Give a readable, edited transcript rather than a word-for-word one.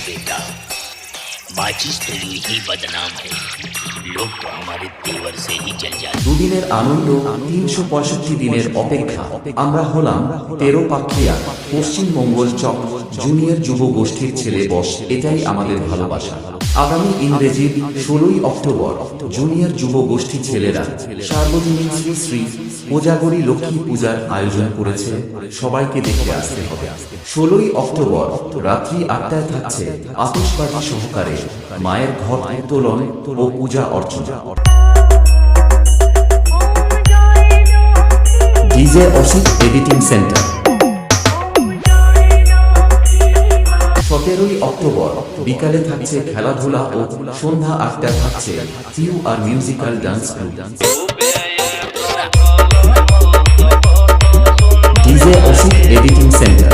बेटा, माचिस तो यूं ही बदनाम है, लोग तो हमारे तेवर से ही जल जाते। দুদিনের আনন্দ, ৩৬৫ দিনের অপেক্ষা। আমরা হলাম তেরোপাক্ষিয়া, পশ্চিম মঙ্গল চক, জুনিয়র যুব গোষ্ঠীর ছেলে বস। এটাই আমাদের ভালোবাসা। আগামী ইংরেজির ১৬ই অক্টোবর জুনিয়র যুব গোষ্ঠী ছেলেরা সার্বজনীন শ্রী শ্রী কোজাগরী লক্ষ্মী পূজার আয়োজন করেছে। সবাইকে দেখে আসতে হবে। ১৬ই অক্টোবর রাত্রি ৮টায় থাকছে আতশবাজি সহকারে মায়ের ঘট উত্তোলন ও পূজা অর্চনা। DJ Asit editing centre. ১৭ই অক্টোবর বিকালে থাকছে খেলাধুলা ও সন্ধ্যা ৮টায় থাকছে Q R musical dance group. DJ Asit editing centre.